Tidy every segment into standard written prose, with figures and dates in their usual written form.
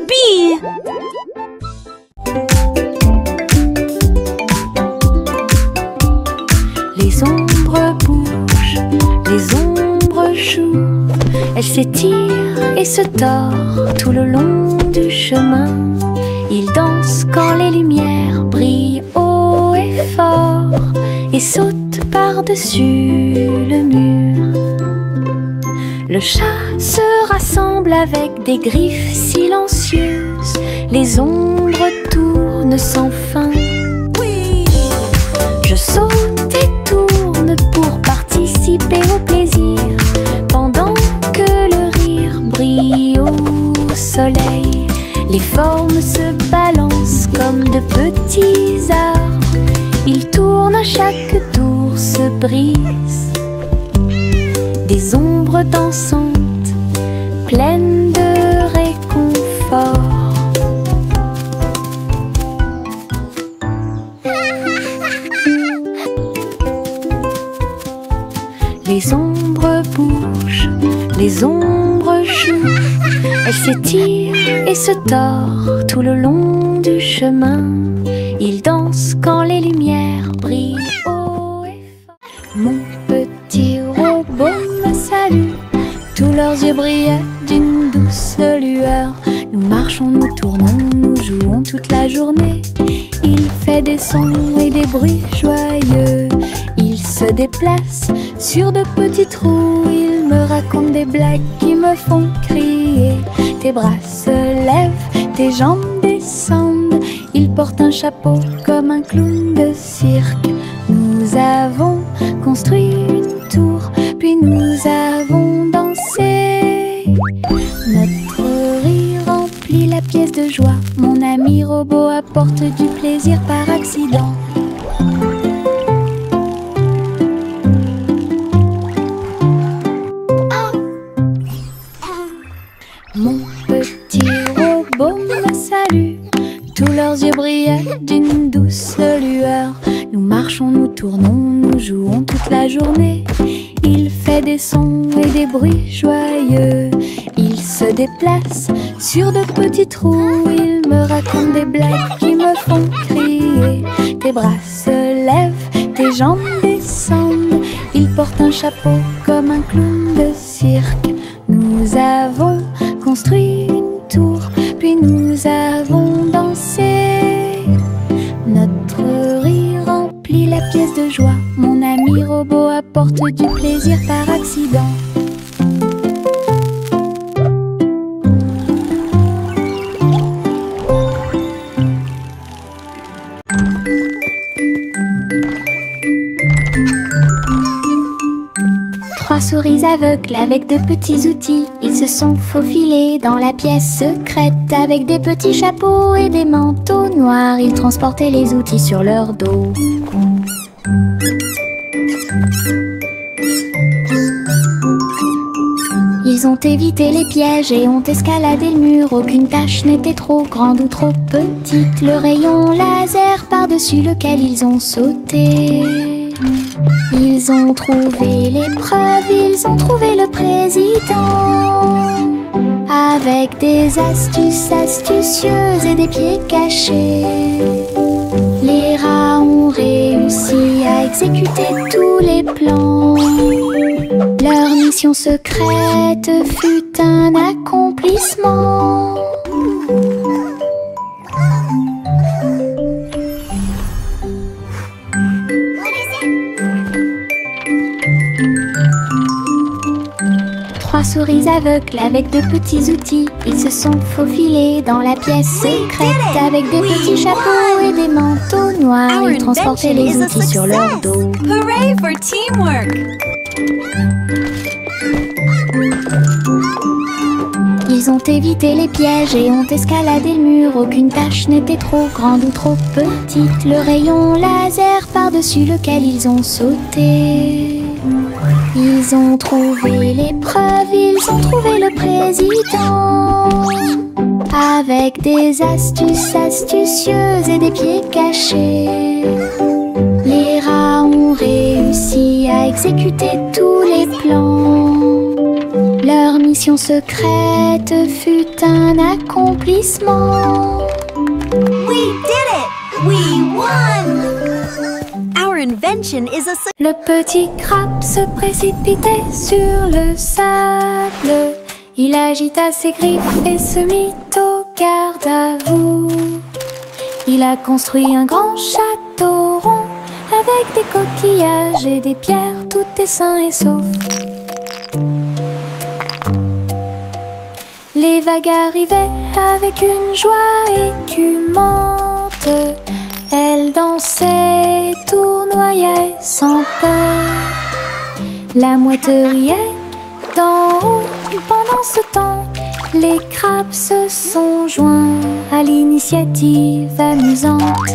Youpi! Les ombres bougent, les ombres jouent. Elles s'étirent et se tordent tout le long du chemin. Ils dansent quand les lumières brillent haut et fort et sautent par-dessus le mur. Le chat se rassemble avec des griffes silencieuses. Les ombres tournent sans fin. Je saute et tourne pour participer au plaisir, pendant que le rire brille au soleil. Les formes se balancent comme de petits arbres. Ils tournent à chaque tour, se brisent. Des ombres dansantes, pleines de réconfort. Les ombres bougent, les ombres jouent. Elles s'étirent et se tordent tout le long du chemin. Ils dansent quand les lumières brillent haut et fort. Mon petit robot me salue. Tous leurs yeux brillaient d'une douce lueur. Nous marchons, nous tournons, nous jouons toute la journée. Il fait des sons et des bruits joyeux. Il se déplace sur de petits trous. Il me raconte des blagues qui me font crier. Tes bras se lèvent, tes jambes descendent. Il porte un chapeau comme un clown de cirque. Nous avons construit une tour, puis nous avons dansé. Notre rire remplit la pièce de joie. Mon ami robot apporte du plaisir par accident. Mon petit robot me salue. Tous leurs yeux brillaient d'une douce lueur. Nous marchons, nous tournons, nous jouons toute la journée. Il fait des sons et des bruits joyeux. Il se déplace sur de petits trous. Il me raconte des blagues qui me font crier. Tes bras se lèvent, tes jambes descendent. Il porte un chapeau comme un clown de cirque. Nous avons construit une tour, puis nous avons dansé. Notre rire remplit la pièce de joie. Mon ami robot apporte du plaisir par accident. Trois souris aveugles avec de petits outils. Ils se sont faufilés dans la pièce secrète. Avec des petits chapeaux et des manteaux noirs, ils transportaient les outils sur leur dos. Ils ont évité les pièges et ont escaladé le mur. Aucune tâche n'était trop grande ou trop petite. Le rayon laser par-dessus lequel ils ont sauté. Ils ont trouvé l'épreuve, ils ont trouvé le président. Avec des astuces astucieuses et des pieds cachés, les rats ont réussi à exécuter tous les plans. Leur mission secrète fut un accomplissement. Trois souris aveugles avec de petits outils. Ils se sont faufilés dans la pièce secrète. Avec des petits chapeaux et des manteaux noirs, ils transportaient les outils sur leur dos. Hooray for teamwork! Ils ont évité les pièges et ont escaladé le mur. Aucune tâche n'était trop grande ou trop petite. Le rayon laser par-dessus lequel ils ont sauté. Ils ont trouvé l'épreuve, ils ont trouvé le président. Avec des astuces astucieuses et des pieds cachés, les rats ont réussi à exécuter tous les plans. Leur mission secrète fut un accomplissement. We did it! We won! Our invention is a success. Le petit crabe se précipitait sur le sable. Il agita ses griffes et se mit au garde à vous. Il a construit un grand château rond avec des coquillages et des pierres, tout est sain et sauf. Les vagues arrivaient avec une joie écumante. Elles dansaient, tournoyaient sans peur. La mouette riait d'en haut. Pendant ce temps, les crabes se sont joints à l'initiative amusante.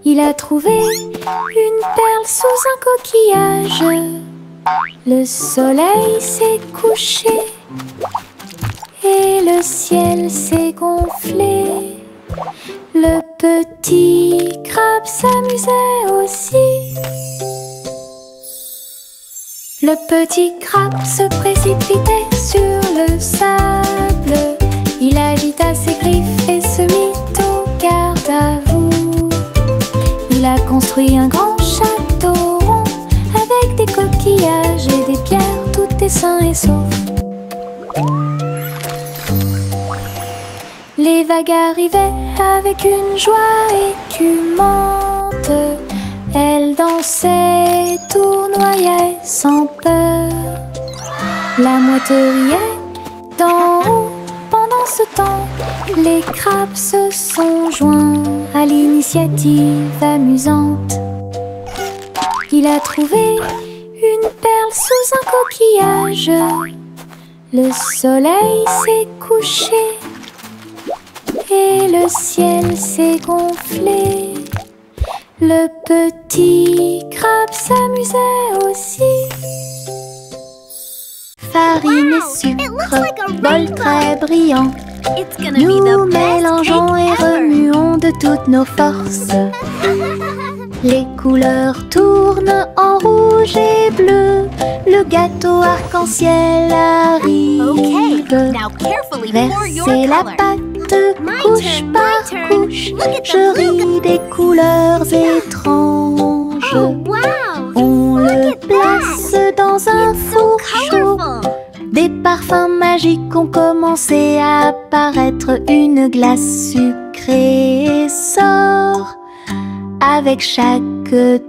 Il a trouvé une perle sous un coquillage. Le soleil s'est couché et le ciel s'est gonflé. Le petit crabe s'amusait aussi. Le petit crabe se précipitait sur le sable. Il agita ses griffes et se mit au garde à vous. Il a construit un grand château rond avec des coquillages et des pierres, tout est sain et sauf. Les vagues arrivaient avec une joie écumante. Elles dansaient, tournoyaient sans peur. La mouette riait d'en haut. Pendant ce temps, les crabes se sont joints à l'initiative amusante. Il a trouvé une perle sous un coquillage. Le soleil s'est couché et le ciel s'est gonflé. Le petit crabe s'amusait aussi. Farine et sucre, bol très brillant. Nous mélangeons et remuons de toutes nos forces. Les couleurs tournent en rouge et bleu. Le gâteau arc-en-ciel arrive. Versez la pâte couche par couche. Je ris des couleurs étranges. On le place dans un four chaud. Des parfums magiques ont commencé à apparaître. Une glace sucrée sort avec chaque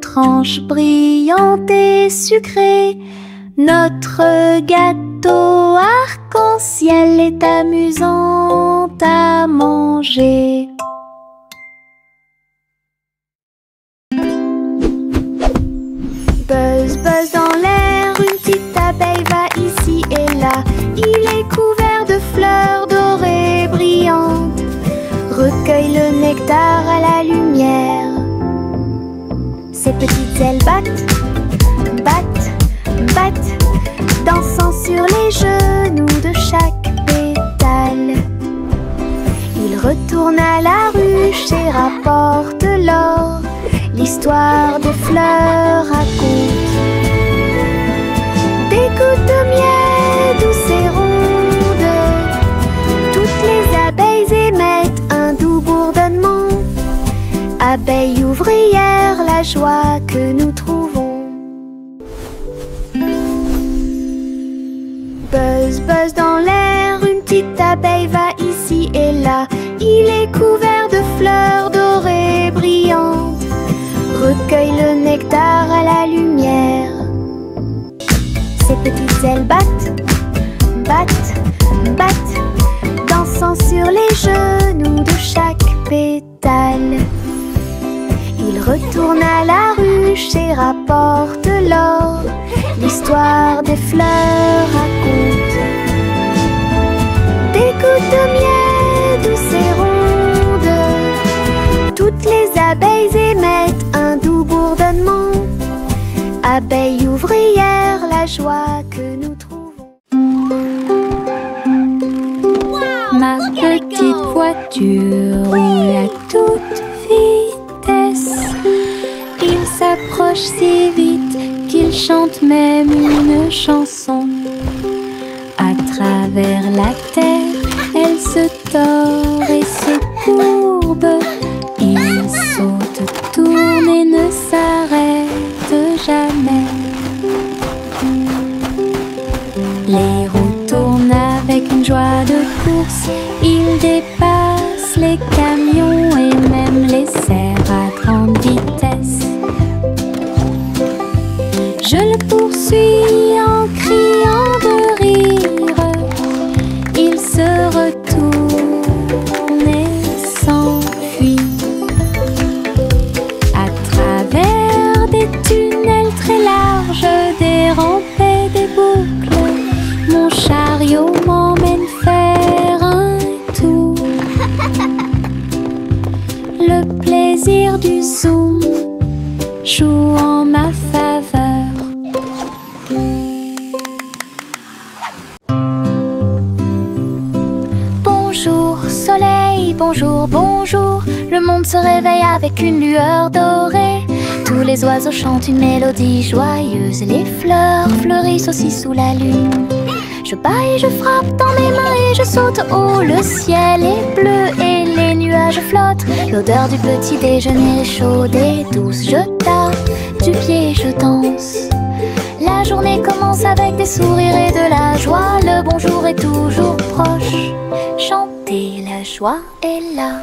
tranche brillante et sucrée. Notre gâteau arc-en-ciel est amusant à manger. Buzz, buzz dans l'air, une petite abeille va ici et là. Il est couvert de fleurs dorées brillantes. Recueille le nectar à la lumière. Ses petites ailes battent, battent, battent, dansant sur les genoux de chaque pétale. Il retourne à la ruche et rapporte l'or. L'histoire des fleurs raconte des gouttes de miel douces et rondes. Toutes les abeilles émettent un doux bourdonnement. Abeilles ouvrières, la joie que nous trouvons. Buzz, buzz dans l'air, une petite abeille va ici et là. Il est couvert de fleurs dorées brillantes. Recueille le nectar à la lumière. Ses petites ailes battent, battent, battent, dansant sur les genoux de chaque pétale. Il retourne à la ruche et rapporte l'or. L'histoire des fleurs raconte des gouttes de miel douces et rondes. Toutes les abeilles émettent un doux bourdonnement. Abeilles ouvrières, la joie que nous trouvons. Ma petite voiture roule à toute vitesse. Il s'approche si vite qu'il chante même une chanson. travers la terre, elle se tord et se courbe. Il saute, tourne et ne s'arrête jamais. Les roues tournent avec une joie de course. Il dépasse les camions et même les cerfs à grande vitesse. Je le poursuis en criant de rire. Il se retourne et s'enfuit. À travers des tunnels très larges, des rampes et des boucles, mon chariot m'emmène faire un tour. Le plaisir du zoom joue en ma faveur. Bonjour soleil, bonjour, bonjour. Le monde se réveille avec une lueur dorée. Tous les oiseaux chantent une mélodie joyeuse. Les fleurs fleurissent aussi sous la lune. Je bats et je frappe dans mes mains et je saute haut. Le ciel est bleu et les nuages flottent. L'odeur du petit déjeuner est chaude et douce. Je tape du pied et je danse. La journée commence avec des sourires et de la joie. Le bonjour est toujours proche. Chanter, la joie est là.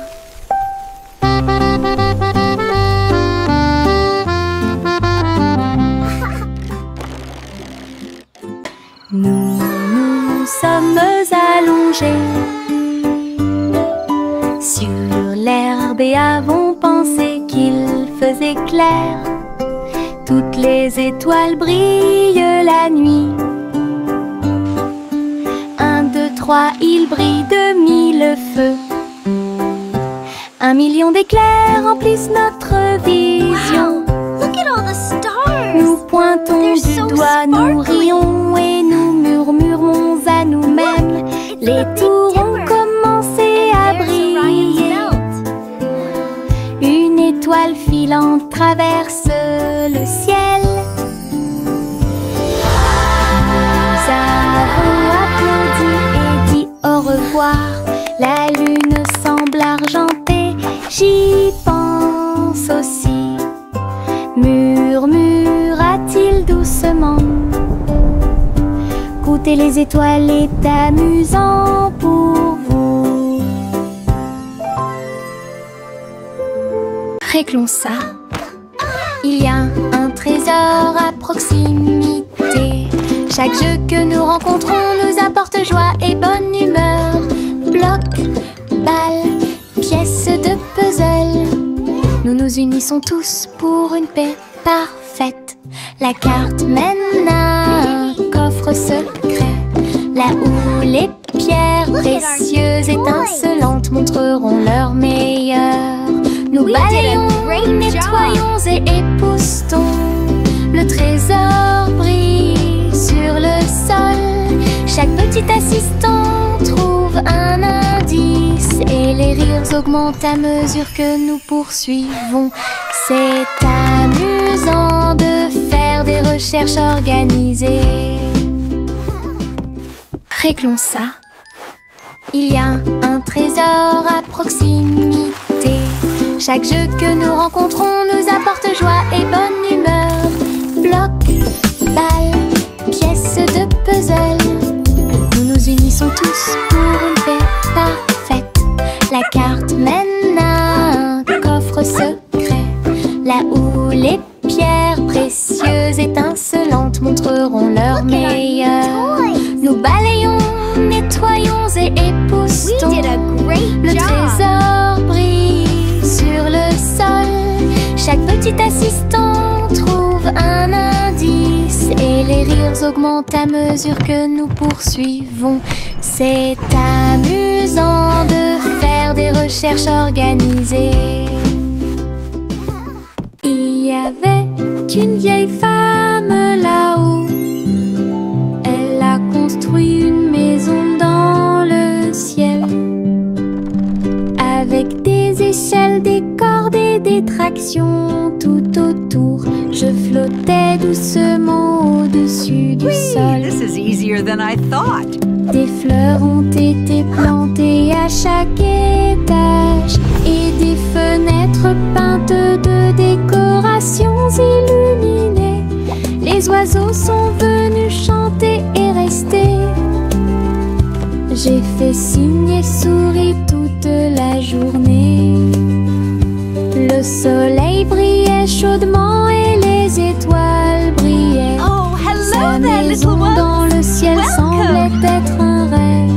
Nous sommes allongés sur l'herbe et avons pensé qu'il faisait clair. Toutes les étoiles brillent la nuit. 1, 2, 3, il brille de 1000 feux. 1 million d'éclairs remplissent notre vision. Wow, look at all the stars. Nous pointons du doigt, nous rions et nous murmurons à nous-mêmes. Les tours ont commencé à briller. Une étoile filante traverse le ciel. Nous avons applaudi et dit au revoir. La lune semble argentée, j'y pense aussi. Murmura-t-il doucement. Goûter les étoiles est amusant pour vous. Réglons ça. Il y a un trésor à proximité. Chaque jeu que nous rencontrons nous apporte joie et bonne humeur. Bloc, balle, pièces de puzzle. Nous nous unissons tous pour une paix parfaite. La carte mène à un coffre secret, là où les pierres précieuses étincelantes montreront leur meilleur. Nous balayons, nettoyons et époustons. Le trésor brille sur le sol. Chaque petit assistant trouve un indice et les rires augmentent à mesure que nous poursuivons. C'est amusant de faire des recherches organisées. Réglons ça. Il y a un trésor à proximité. Chaque jeu que nous rencontrons nous apporte joie et bonne humeur. Bloc, balle, pièces de puzzle. Nous nous unissons tous pour une paix parfaite. La carte mène à un coffre secret, là où les pierres précieuses étincelantes montreront leur meilleur. Nous balayons, nettoyons et époustons. Le trésor brille sur le sol. Chaque petit assistant trouve un indice et les rires augmentent à mesure que nous poursuivons. C'est amusant de faire des recherches organisées. Il y avait une vieille femme là-haut. Elle a construit une maison dans le ciel, avec des échelles, des cordes et des tractions tout autour. Je flottais doucement au-dessus du sol. This is easier than I thought. Des fleurs ont été plantées à chaque étage et des fenêtres peintes de décorations illuminées. Les oiseaux sont venus chanter et rester. J'ai fait signe et souri toute la journée. Le soleil brillait chaudement et les étoiles brillaient. Oh, hello Sa there, maison little dans ones. le ciel Welcome. semblait être un rêve.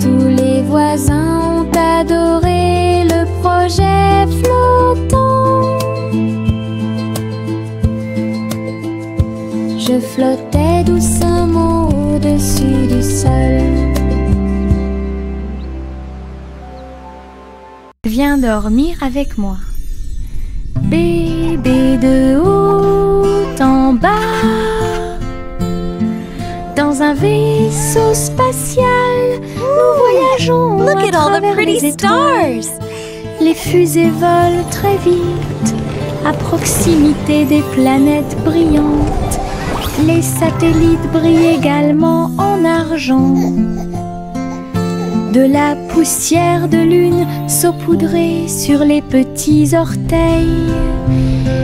Tous les voisins ont adoré le projet flottant. Je flottais doucement au-dessus du sol. Viens dormir avec moi. Bébé de haut en bas, dans un vaisseau spatial, nous voyageons Look à at all the travers pretty les étoiles. stars. Les fusées volent très vite, à proximité des planètes brillantes. Les satellites brillent également en argent. De la poussière de lune saupoudrée sur les petits orteils.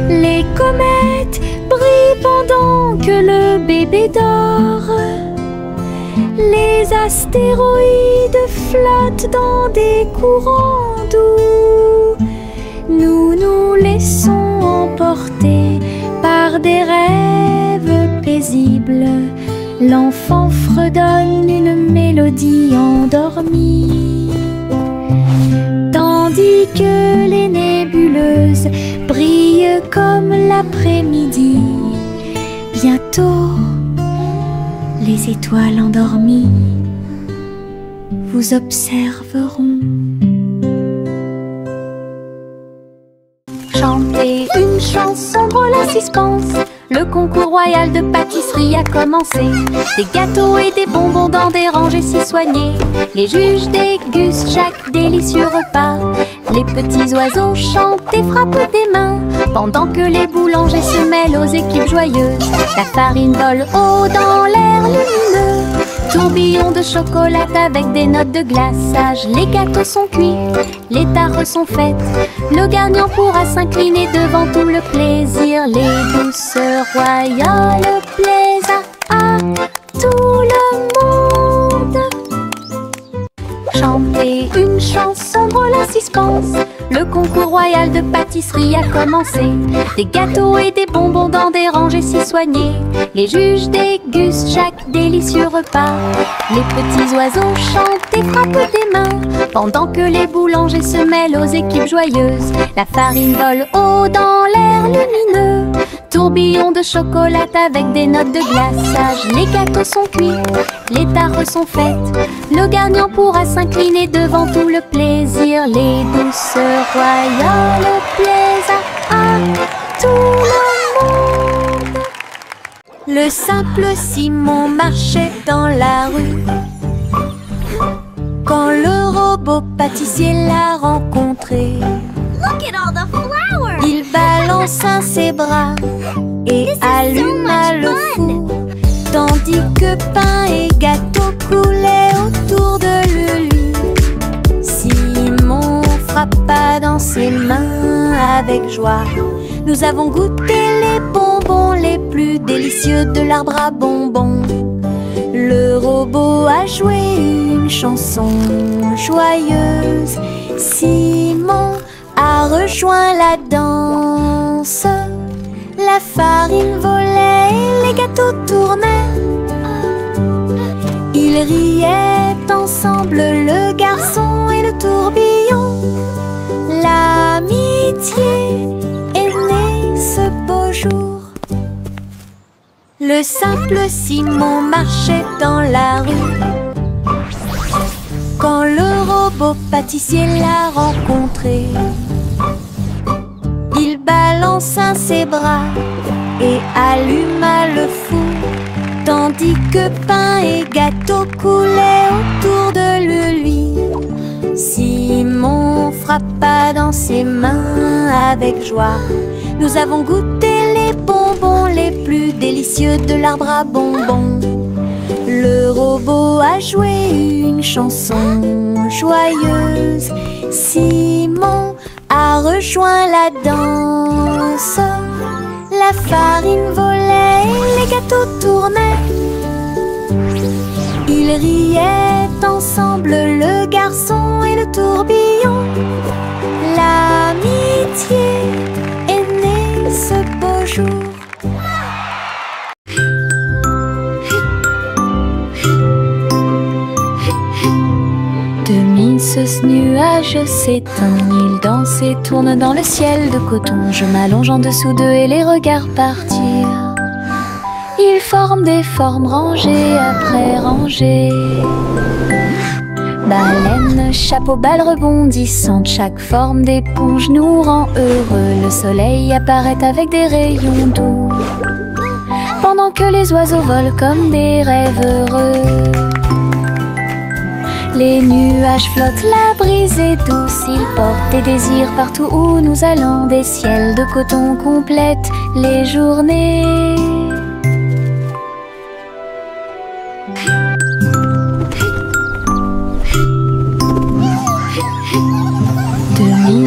Les comètes brillent pendant que le bébé dort. Les astéroïdes flottent dans des courants doux. Nous nous laissons emporter par des rêves paisibles. L'enfant fredonne une mélodie endormie, tandis que les nébuleuses brillent comme l'après-midi. Bientôt, les étoiles endormies vous observeront. Chanter une chanson drôle à suspense. Le concours royal de pâtisserie a commencé. Des gâteaux et des bonbons dans des rangées si soignées. Les juges dégustent chaque délicieux repas. Les petits oiseaux chantent et frappent des mains, pendant que les boulangers se mêlent aux équipes joyeuses. La farine vole haut dans l'air lumineux. Tourbillon de chocolat avec des notes de glaçage. Les gâteaux sont cuits, les tares sont faites. Le gagnant pourra s'incliner devant tout le plaisir. Les douces royales plaisent à tout le monde. Chanter une chanson drôle à suspense. Le concours royal de pâtisserie a commencé. Des gâteaux et des bonbons dans des rangées si soignées. Les juges dégustent chaque délicieux repas. Les petits oiseaux chantent et frappent des mains, pendant que les boulangers se mêlent aux équipes joyeuses. La farine vole haut dans l'air lumineux. Tourbillon de chocolat avec des notes de glaçage. Les gâteaux sont cuits, les tares sont faites. Le gagnant pourra s'incliner devant tout le plaisir. Les douces royales plaisent à tout le monde. Le simple Simon marchait dans la rue quand le robot pâtissier l'a rencontré. Look at all the flowers. Il balança ses bras et alluma le four, tandis que pain et gâteau coulaient autour de lui. Simon frappa dans ses mains avec joie. Nous avons goûté les bonbons les plus délicieux de l'arbre à bonbons. Le robot a joué une chanson joyeuse. Simon a rejoint la danse. La farine volait et les gâteaux tournaient. Ils riaient ensemble, le garçon et le tourbillon. L'amitié est née ce beau jour. Le simple Simon marchait dans la rue quand le robot pâtissier l'a rencontré. Il balança ses bras et alluma le four, tandis que pain et gâteau coulaient autour de lui. Simon frappa dans ses mains avec joie. Nous avons goûté les bonbons les plus délicieux de l'arbre à bonbons. Le robot a joué une chanson joyeuse. Simon a rejoint la danse. La farine volait et les gâteaux tournaient. Ils riaient ensemble, le garçon et le tourbillon. L'amitié est née ce beau jour. Ce nuage s'éteint, il danse et tourne dans le ciel de coton. Je m'allonge en dessous d'eux et les regarde partir. Ils forment des formes rangées après rangées. Baleine, chapeau, balle rebondissante, chaque forme d'éponge nous rend heureux. Le soleil apparaît avec des rayons doux, pendant que les oiseaux volent comme des rêves heureux. Les nuages flottent, la brise est douce, ils portent des désirs partout où nous allons. Des ciels de coton complètent les journées.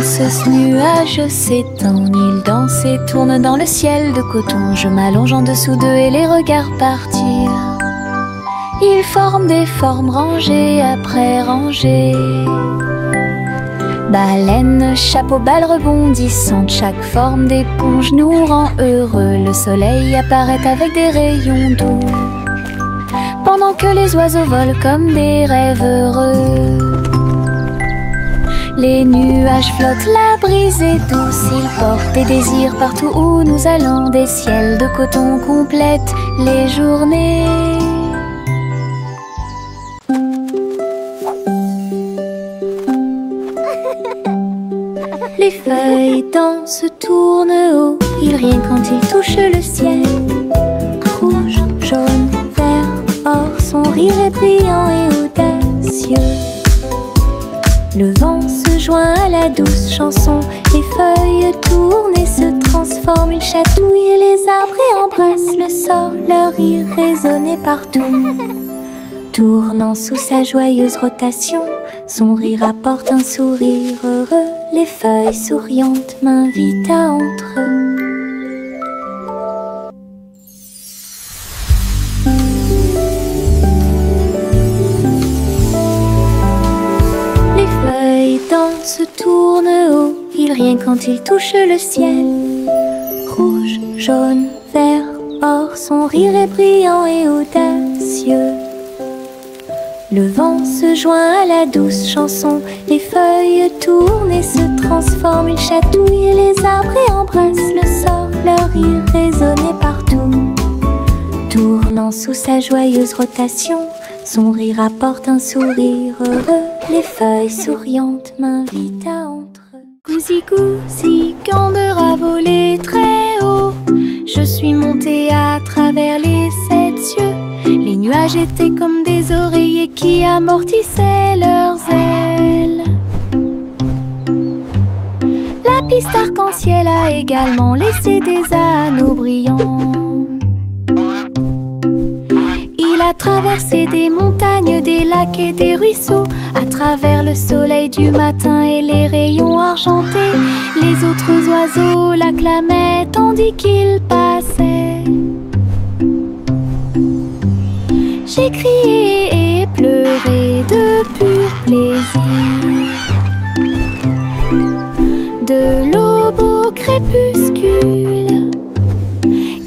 Ce nuage s'étend, il danse et tourne dans le ciel de coton. Je m'allonge en dessous d'eux et les regarde partir. Ils forment des formes rangées après rangées. Baleine, chapeau, balle rebondissante, chaque forme d'éponge nous rend heureux. Le soleil apparaît avec des rayons doux, pendant que les oiseaux volent comme des rêves heureux. Les nuages flottent, la brise est douce, ils portent des désirs partout où nous allons. Des ciels de coton complètent les journées. Les feuilles dansent, tournent haut, ils rient quand ils touchent le ciel. Rouge, jaune, vert, or, son rire est brillant et audacieux. Le vent se joint à la douce chanson, les feuilles tournent et se transforment. Ils chatouillent les arbres et embrassent le sol, leur rire résonnait partout. Tournant sous sa joyeuse rotation, son rire apporte un sourire heureux. Les feuilles souriantes m'invitent à entrer. Se tourne haut, il rient quand il touche le ciel. Rouge, jaune, vert, or, son rire est brillant et audacieux. Le vent se joint à la douce chanson, les feuilles tournent et se transforment. Ils chatouillent les arbres et embrassent le sol, leur rire résonnait partout. Tournant sous sa joyeuse rotation, son rire apporte un sourire heureux. Les feuilles souriantes m'invitent à entrer. Gousi, gousi, Gandera volait très haut. Je suis montée à travers les 7 cieux. Les nuages étaient comme des oreillers qui amortissaient leurs ailes. La piste arc-en-ciel a également laissé des anneaux brillants. Il a traversé des montagnes, des lacs et des ruisseaux, à travers le soleil du matin et les rayons argentés. Les autres oiseaux l'acclamaient tandis qu'il passait. J'ai crié et pleuré de pur plaisir. De l'aube au crépuscule,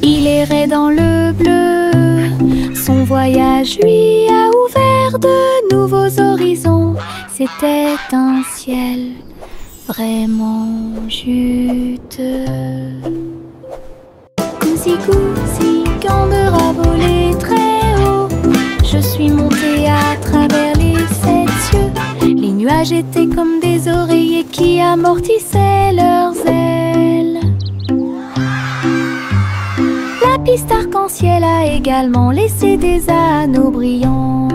il errait dans le bleu. Son voyage lui a ouvert de nouveaux horizons. C'était un ciel vraiment juteux. Gousi, gousi, Gandera volait très haut. Je suis montée à travers les 7 cieux. Les nuages étaient comme des oreillers qui amortissaient leurs ailes. La piste arc-en-ciel a également laissé des anneaux brillants.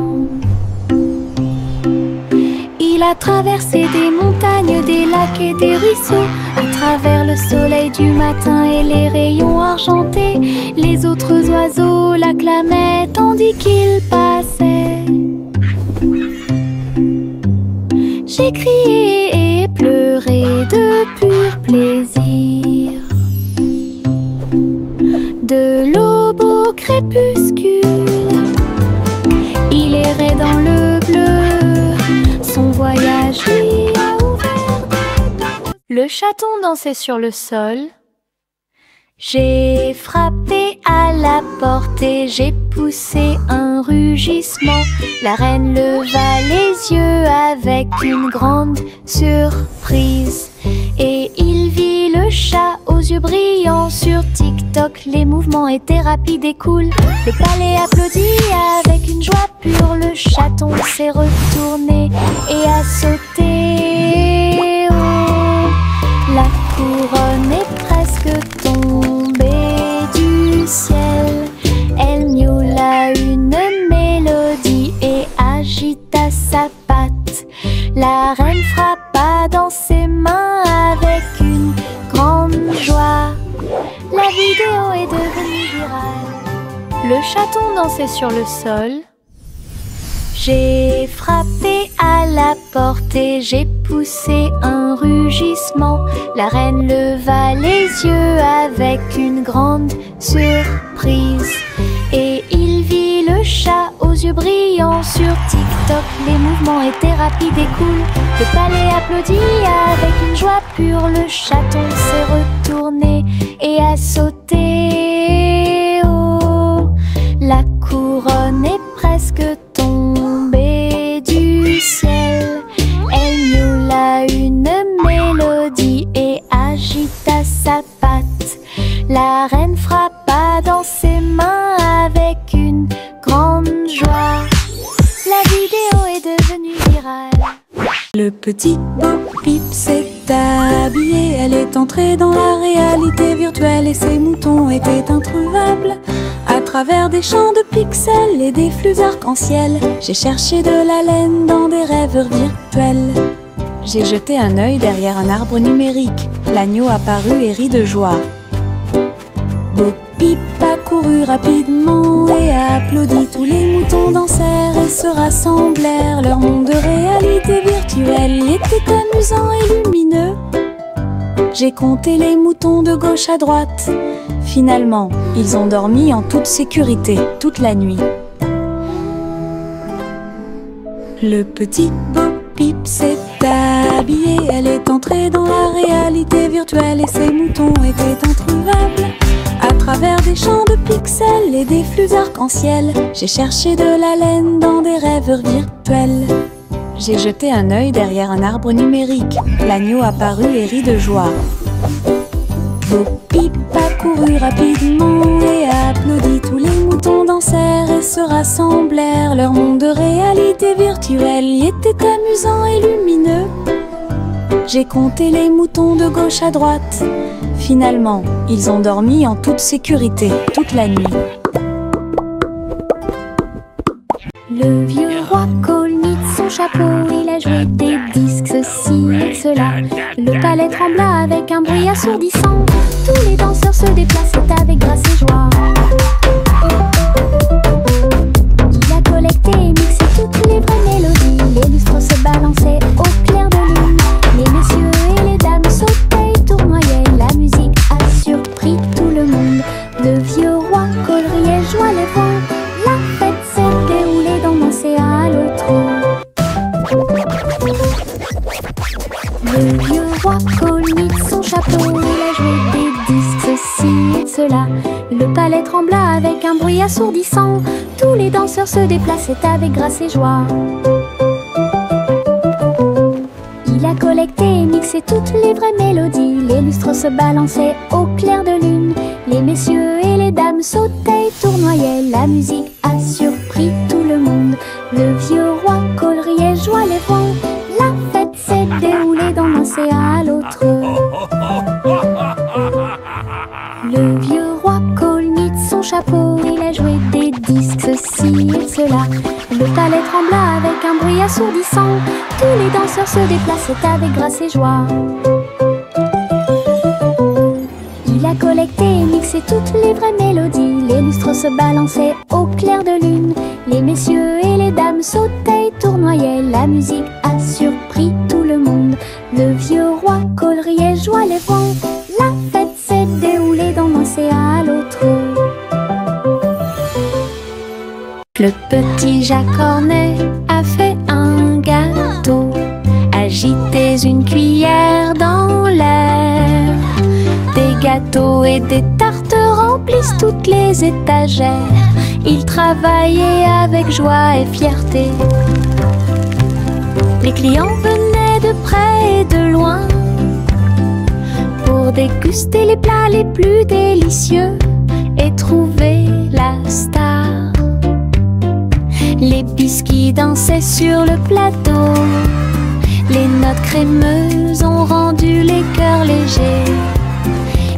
Il la traversée des montagnes, des lacs et des ruisseaux. À travers le soleil du matin et les rayons argentés, les autres oiseaux l'acclamaient tandis qu'il passait. J'ai crié et pleuré de pur plaisir. De l'aube au crépuscule, il errait dans le bleu. Son voyage lui a ouvert. Le chaton dansait sur le sol. J'ai frappé à la porte et j'ai poussé un rugissement. La reine leva les yeux avec une grande surprise. Et il vit le chat aux yeux brillants. Sur TikTok, les mouvements étaient rapides et cool. Le palais applaudit avec une joie pure. Le chaton s'est retourné et a sauté. Oh, la couronne est presque tombée du ciel. Elle miaula une mélodie et agita sa patte. La reine frappa dans ses mains avec une grande joie. La vidéo est devenue virale. Le chaton dansait sur le sol. J'ai frappé à la porte et j'ai poussé un rugissement. La reine leva les yeux avec une grande surprise. Et il vit le chat aux yeux brillants. Sur TikTok, les mouvements étaient rapides et cool. Le palais applaudit avec une joie pure. Le chaton s'est retourné et a sauté. Oh, la couronne est presque tombée du ciel. Elle miaula une mélodie et agita sa patte. La reine frappa dans ses mains avec une grande joie. La vidéo est devenue virale. Le petit Bo Peep s'est habillé. Elle est entrée dans la réalité virtuelle et ses moutons étaient introuvables. À travers des champs de pixels et des flux arc-en-ciel, j'ai cherché de la laine dans des rêveurs virtuels. J'ai jeté un œil derrière un arbre numérique. L'agneau apparut et rit de joie. Bo Peep a couru rapidement et a applaudi. Tous les moutons dansèrent et se rassemblèrent. Leur monde de réalité virtuelle était amusant et lumineux. J'ai compté les moutons de gauche à droite. Finalement, ils ont dormi en toute sécurité toute la nuit. Le petit Bo Peep s'est habillé. Elle est entrée dans la réalité virtuelle et ses moutons étaient introuvables. À travers des champs de pixels et des flux arc-en-ciel, j'ai cherché de la laine dans des rêveurs virtuels. J'ai jeté un œil derrière un arbre numérique. L'agneau apparut et rit de joie. Bo Peep a couru rapidement et a applaudi. Tous les moutons dansèrent et se rassemblèrent. Leur monde de réalité virtuelle était amusant et lumineux. J'ai compté les moutons de gauche à droite. Finalement, ils ont dormi en toute sécurité toute la nuit. Le vieux roi Cole mit son chapeau, il a joué des disques, ceci et cela. Le palais trembla avec un bruit assourdissant. Tous les danseurs se déplaçaient avec grâce et joie. Il a collecté et mixé toutes les vraies mélodies. Les lustres se balançaient au clair de lune. Les messieurs et les dames sautaient et tournoyaient. La musique a surpris tout le monde. Le vieux roi Cole riait, joie les voix. La fête s'est déroulée dans l'océan à l'autre. Le vieux roi Cole mit son chapeau, il a joué des disques, ceci et cela. Le palais trembla avec un bruit assourdissant. Tous les danseurs se déplaçaient avec grâce et joie. Il a collecté et mixé toutes les vraies mélodies. Les lustres se balançaient au clair de lune. Les messieurs et les dames sautaient et tournoyaient. La musique a surpris tout le monde. Le vieux roi Cole riait, joie les voix. La fête s'est déroulée d'un océan à l'autre. Le vieux roi Cole mit son chapeau, il a joué des disques, ceci et cela. Le palais trembla avec un bruit assourdissant. Tous les danseurs se déplacent avec grâce et joie. Il a collecté et mixé toutes les vraies mélodies. Les lustres se balançaient au clair de lune. Les messieurs et les dames sautaient et tournoyaient. La musique a surpris tout le monde. Le vieux roi coleriait, joie les vents. La fête s'est déroulée d'un océan à l'autre. Le petit Jacques Cornet a fait un gâteau. Agitez une cuillère dans l'air. Des gâteaux et des tartes remplissent toutes les étagères. Il travaillait avec joie et fierté. Les clients venaient de près et de loin pour déguster les plats les plus délicieux et trouver la star. Les biscuits dansaient sur le plateau. Les notes crémeuses ont rendu les cœurs légers.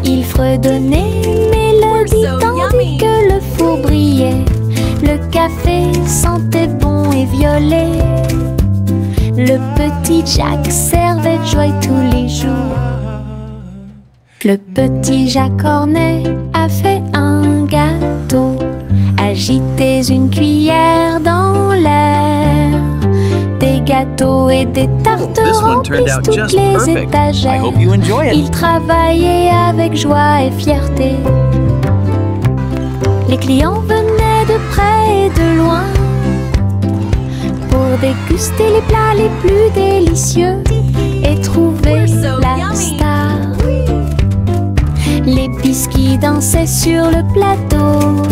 Il fredonnait une mélodie tandis que le four brillait. Le café sentait bon et violet. Le petit Jacques servait de joie tous les jours. Le petit Jacques Cornet a fait un gâteau. Agitez une cuillère dans l'air. Des gâteaux et des tartes remplissent toutes les étagères. Il travaillait avec joie et fierté. Les clients venaient de près et de loin pour déguster les plats les plus délicieux et trouver la star. Les biscuits dansaient sur le plateau.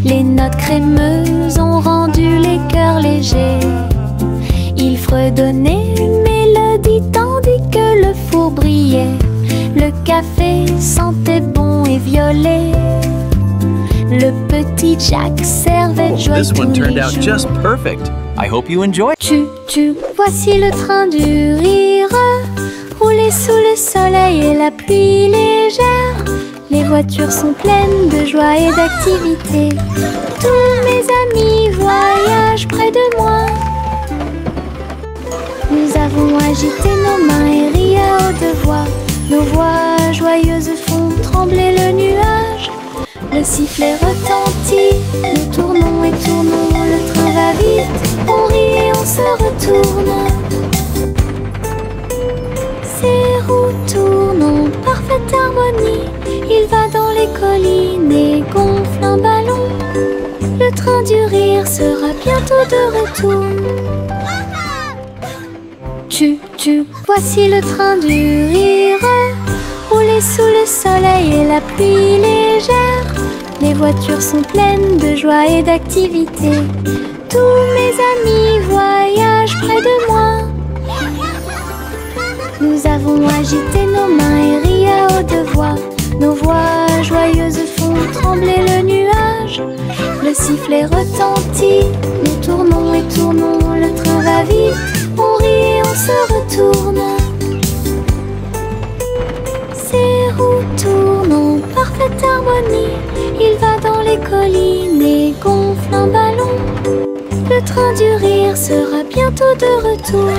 Les notes crémeuses ont rendu les cœurs légers. Il fredonnait une mélodie tandis que le four brillait. Le café sentait bon et violet. Le petit Jacques servait de joie tous les jours. Tu, voici le train du rire. Rouler sous le soleil et la pluie légère. Les voitures sont pleines de joie et d'activité. Tous mes amis voyagent près de moi. Nous avons agité nos mains et ri à haute voix. Nos voix joyeuses font trembler le nuage. Le sifflet retentit, nous tournons et tournons. Le train va vite, on rit et on se retourne. Ces roues tournent en parfaite harmonie. Il va dans les collines et gonfle un ballon. Le train du rire sera bientôt de retour. Tu, voici le train du rire. Rouler sous le soleil et la pluie légère. Les voitures sont pleines de joie et d'activité. Tous mes amis voyagent près de moi. Nous avons agité nos mains et ri à haute voix. Nos voix joyeuses font trembler le nuage. Le sifflet retentit, nous tournons et tournons. Le train va vite, on rit et on se retourne. Ces roues tournent en parfaite harmonie. Il va dans les collines et gonfle un ballon. Le train du rire sera bientôt de retour.